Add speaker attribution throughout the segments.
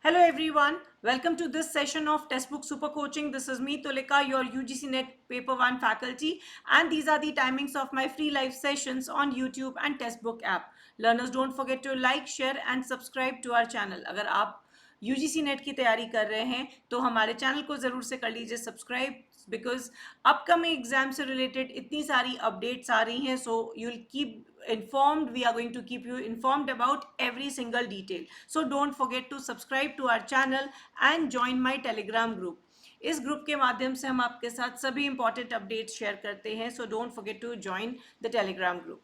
Speaker 1: Hello everyone, welcome to this session of Textbook Super Coaching. This is me Tulika, your UGC NET Paper 1 faculty, and these are the timings of my free live sessions on YouTube and Textbook app. Learners, don't forget to like, share and subscribe to our channel. अगर आप UGC net की तैयारी कर रहे हैं तो हमारे channel को ज़रूर से कर लीजिए सब्सक्राइब, बिकॉज अपकमिंग एग्जाम से रिलेटेड इतनी सारी अपडेट्स आ रही हैं. So you will keep informed. We are going to keep you informed about every single detail, so don't forget to subscribe to our channel and join my telegram group. इस group के माध्यम से हम आपके साथ सभी इंपॉर्टेंट अपडेट्स शेयर करते हैं, so don't forget to join the Telegram group.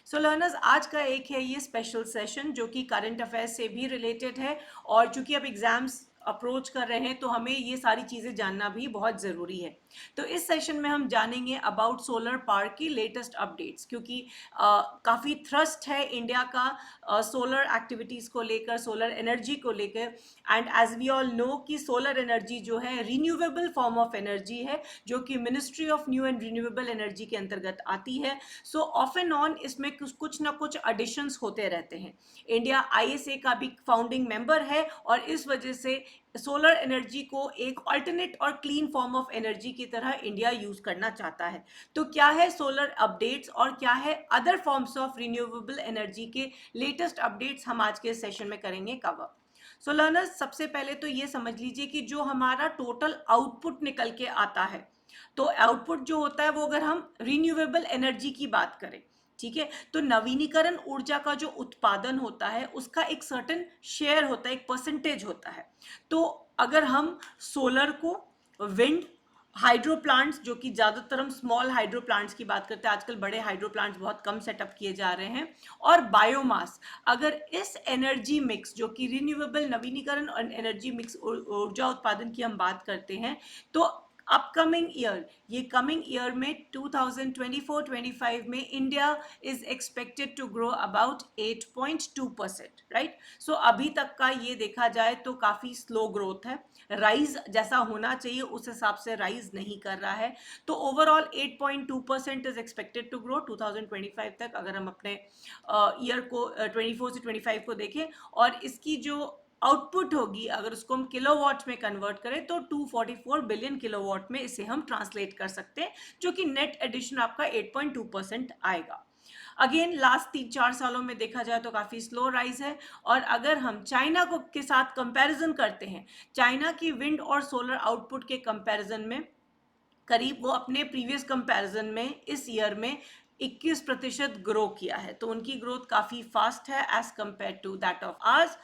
Speaker 1: So learners, आज का एक है ये स्पेशल सेशन जो कि करंट अफेयर्स से भी रिलेटेड है, और चूंकि अब एग्जाम्स अप्रोच कर रहे हैं तो हमें ये सारी चीज़ें जानना भी बहुत ज़रूरी है. तो इस सेशन में हम जानेंगे अबाउट सोलर पार्क की लेटेस्ट अपडेट्स, क्योंकि काफ़ी थ्रस्ट है इंडिया का सोलर एक्टिविटीज़ को लेकर, सोलर एनर्जी को लेकर. And as we all know कि सोलर एनर्जी जो है रिन्यूएबल फॉर्म ऑफ एनर्जी है, जो कि ministry of new and renewable energy के अंतर्गत आती है. सो ऑफ एंड ऑन इसमें कुछ ना कुछ एडिशंस होते रहते हैं. इंडिया ISA का भी फाउंडिंग मेंबर है, और इस वजह से सोलर एनर्जी को एक अल्टरनेट और क्लीन फॉर्म ऑफ एनर्जी की तरह इंडिया यूज करना चाहता है. तो क्या है सोलर अपडेट्स और क्या है other forms of renewable energy के लेटेस्ट अपडेट्स, हम आज के सेशन में करेंगे कवर. सो लर्नर्स, सबसे पहले तो ये समझ लीजिए कि जो हमारा टोटल आउटपुट निकल के आता है, तो आउटपुट जो होता है वो अगर हम रिन्यूएबल एनर्जी की बात करें, ठीक है, तो नवीनीकरण ऊर्जा का जो उत्पादन होता है उसका एक सर्टेन शेयर होता है, एक परसेंटेज होता है. तो अगर हम सोलर को, विंड, हाइड्रो प्लांट्स, जो कि ज़्यादातर हम स्मॉल हाइड्रो प्लांट्स की बात करते हैं, आजकल बड़े हाइड्रो प्लांट्स बहुत कम सेटअप किए जा रहे हैं, और बायोमास, अगर इस एनर्जी मिक्स जो कि रिन्यूएबल नवीनीकरण और एनर्जी मिक्स ऊर्जा उत्पादन की हम बात करते हैं, तो अपकमिंग ईयर, ये कमिंग ईयर में 2024-25 में India is expected to grow about 8.2%, right. So अभी तक का ये देखा जाए तो काफ़ी स्लो ग्रोथ है, राइज जैसा होना चाहिए उस हिसाब से राइज नहीं कर रहा है. तो overall 8.2% is expected to grow 2025 तक, अगर हम अपने ईयर को 24 से 25 को देखें. और इसकी जो आउटपुट होगी, अगर उसको हम किलोवाट में कन्वर्ट करें तो 244 बिलियन किलोवाट में इसे हम ट्रांसलेट कर सकते हैं, जो कि नेट एडिशन आपका 8.2% आएगा. अगेन लास्ट 3-4 सालों में देखा जाए तो काफ़ी स्लो राइज है. और अगर हम चाइना को के साथ कंपैरिजन करते हैं, चाइना की विंड और सोलर आउटपुट के कंपैरिजन में करीब वो अपने प्रीवियस कंपैरिजन में इस ईयर में 21% ग्रो किया है, तो उनकी ग्रोथ काफ़ी फास्ट है as compare to that of ours.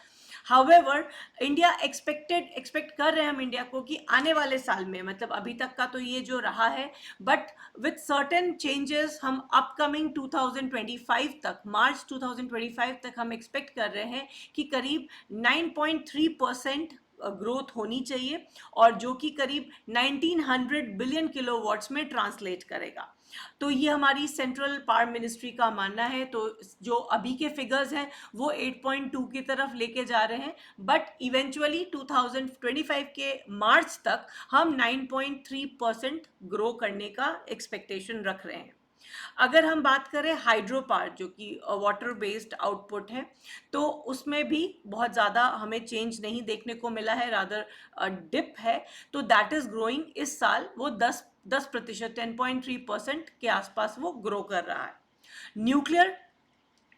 Speaker 1: However India expect कर रहे हैं हम इंडिया को कि आने वाले साल में, मतलब अभी तक का तो ये जो रहा है, बट विथ सर्टेन चेंजेस हम अपकमिंग 2025 तक, मार्च 2025 तक हम एक्सपेक्ट कर रहे हैं कि करीब 9.3% ग्रोथ होनी चाहिए, और जो कि करीब 1900 बिलियन किलोवाट्स में ट्रांसलेट करेगा. तो ये हमारी सेंट्रल पावर मिनिस्ट्री का मानना है. तो जो अभी के फिगर्स हैं वो 8.2 की तरफ लेके जा रहे हैं, बट इवेंचुअली 2025 के मार्च तक हम 9.3% ग्रो करने का एक्सपेक्टेशन रख रहे हैं. अगर हम बात करें हाइड्रो पावर, जो कि वाटर बेस्ड आउटपुट है, तो उसमें भी बहुत ज़्यादा हमें चेंज नहीं देखने को मिला है, रादर डिप है. तो दैट इज़ ग्रोइंग, इस साल वो 10% 10.3% के आसपास वो ग्रो कर रहा है. न्यूक्लियर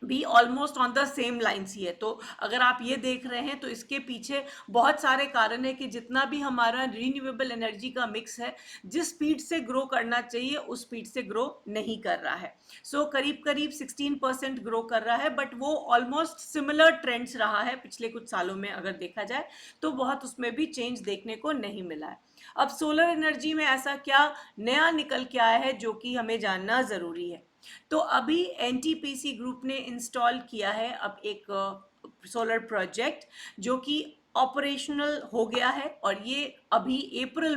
Speaker 1: भी almost on the same lines ही है. तो अगर आप ये देख रहे हैं तो इसके पीछे बहुत सारे कारण है कि जितना भी हमारा रिन्यूएबल एनर्जी का मिक्स है, जिस स्पीड से ग्रो करना चाहिए उस स्पीड से ग्रो नहीं कर रहा है. सो करीब करीब 16% ग्रो कर रहा है, बट वो ऑलमोस्ट सिमिलर ट्रेंड्स रहा है पिछले कुछ सालों में. अगर देखा जाए तो बहुत उसमें भी चेंज देखने को नहीं मिला है. अब सोलर एनर्जी में ऐसा क्या नया निकल के आया है जो कि हमें जानना ज़रूरी है. तो अभी NTPC ग्रुप ने इंस्टॉल किया है अब एक सोलर प्रोजेक्ट, जो कि ऑपरेशनल हो गया है, और ये अभी अप्रैल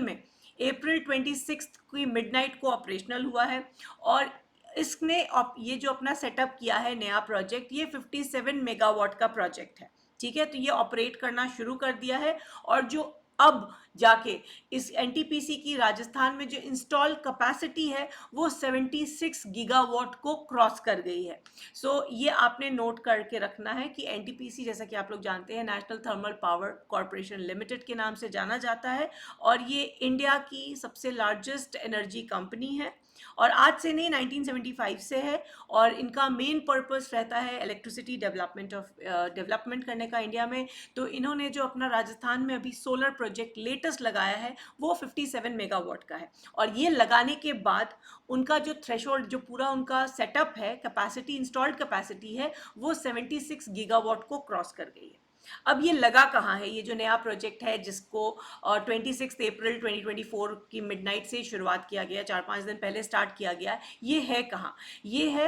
Speaker 1: 26 की मिडनाइट को ऑपरेशनल हुआ है. और इसने ये जो अपना सेटअप किया है नया प्रोजेक्ट, ये 57 मेगावाट का प्रोजेक्ट है, ठीक है. तो ये ऑपरेट करना शुरू कर दिया है, और जो अब जाके इस एनटीपीसी की राजस्थान में जो इंस्टॉल कैपेसिटी है वो 76 गीगावाट को क्रॉस कर गई है। सो ये आपने नोट करके रखना है कि एनटीपीसी, जैसा कि आप लोग जानते हैं, national thermal power corporation limited के नाम से जाना जाता है और ये इंडिया की सबसे लार्जेस्ट एनर्जी कंपनी है और आज से नहीं, 1975 से है। और इनका मेन पर्पस रहता है इलेक्ट्रिसिटी डेवलपमेंट करने का इंडिया में। तो इन्होंने जो अपना राजस्थान में अभी सोलर प्रोजेक्ट लेटेस्ट लगाया है वो 57 मेगावाट का है और ये लगाने के बाद उनका जो थ्रेशोल्ड, जो पूरा उनका सेटअप है, कैपेसिटी, इंस्टॉल्ड कैपेसिटी है, वो 76 गीगावाट को क्रॉस कर गई है। अब ये लगा कहाँ है, ये जो नया प्रोजेक्ट है जिसको 26 अप्रैल 2024 की मिडनाइट से शुरुआत किया गया, 4-5 दिन पहले स्टार्ट किया गया, ये है कहाँ? ये है,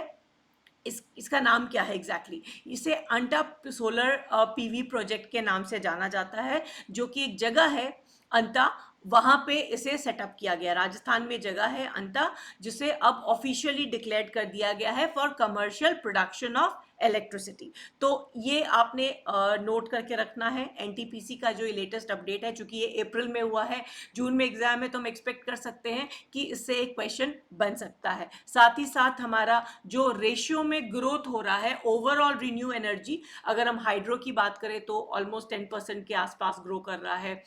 Speaker 1: इसका नाम क्या है एग्जैक्टली इसे अंटा सोलर पीवी प्रोजेक्ट के नाम से जाना जाता है, जो कि एक जगह है अंता, वहां पे इसे सेटअप किया गया। राजस्थान में जगह है अंता, जिसे अब ऑफिशियली डिक्लेयर कर दिया गया है for commercial production of electricity. तो ये आपने नोट करके रखना है। एनटीपीसी का जो लेटेस्ट अपडेट है, चूंकि ये अप्रैल में हुआ है, जून में एग्जाम है, तो हम एक्सपेक्ट कर सकते हैं कि इससे एक क्वेश्चन बन सकता है। साथ ही साथ हमारा जो रेशियो में ग्रोथ हो रहा है ओवरऑल रिन्यू एनर्जी, अगर हम हाइड्रो की बात करें तो ऑलमोस्ट 10% के आसपास ग्रो कर रहा है,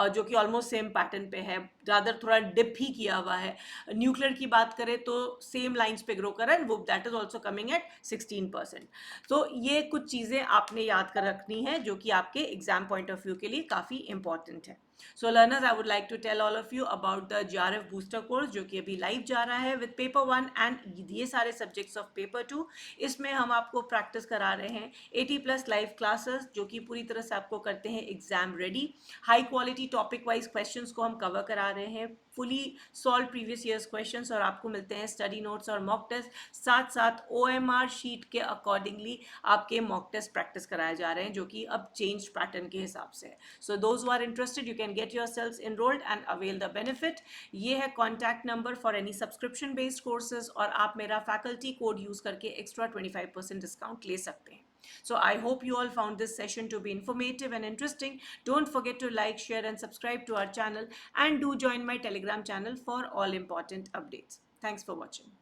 Speaker 1: जो कि ऑलमोस्ट सेम पैटर्न पे है, ज़्यादा थोड़ा डिप ही किया हुआ है। न्यूक्लियर की बात करें तो सेम लाइंस पे ग्रो कर रहा है, वो that is also coming at 16%। तो ये कुछ चीज़ें आपने याद कर रखनी है जो कि आपके एग्जाम पॉइंट ऑफ व्यू के लिए काफ़ी इंपॉर्टेंट है। So learners, I would like to tell all of you about the GRF booster course, जो कि अभी लाइव जा रहा है विद पेपर 1 एंड ये सारे सब्जेक्ट्स ऑफ पेपर 2। इसमें हम आपको प्रैक्टिस करा रहे हैं 80+ लाइव क्लासेस, जो कि पूरी तरह से आपको करते हैं exam ready. High quality topic wise questions को हम कवर करा रहे हैं, fully solve previous years questions, और आपको मिलते हैं स्टडी नोट्स और मॉक टेस्ट। साथ साथ ओएमआर शीट के अकॉर्डिंगली आपके मॉक टेस्ट प्रैक्टिस कराए जा रहे हैं, जो कि अब चेंज पैटर्न के हिसाब से है। So those who are interested, you can get yourselves enrolled and avail the benefit. ये है contact number for any subscription based courses, और आप मेरा फैकल्टी कोड यूज करके एक्स्ट्रा 25% डिस्काउंट ले सकते हैं। So I hope you all found this session to be informative and interesting. Don't forget to like, share and subscribe to our channel, and do join my Telegram channel for all important updates. Thanks for watching.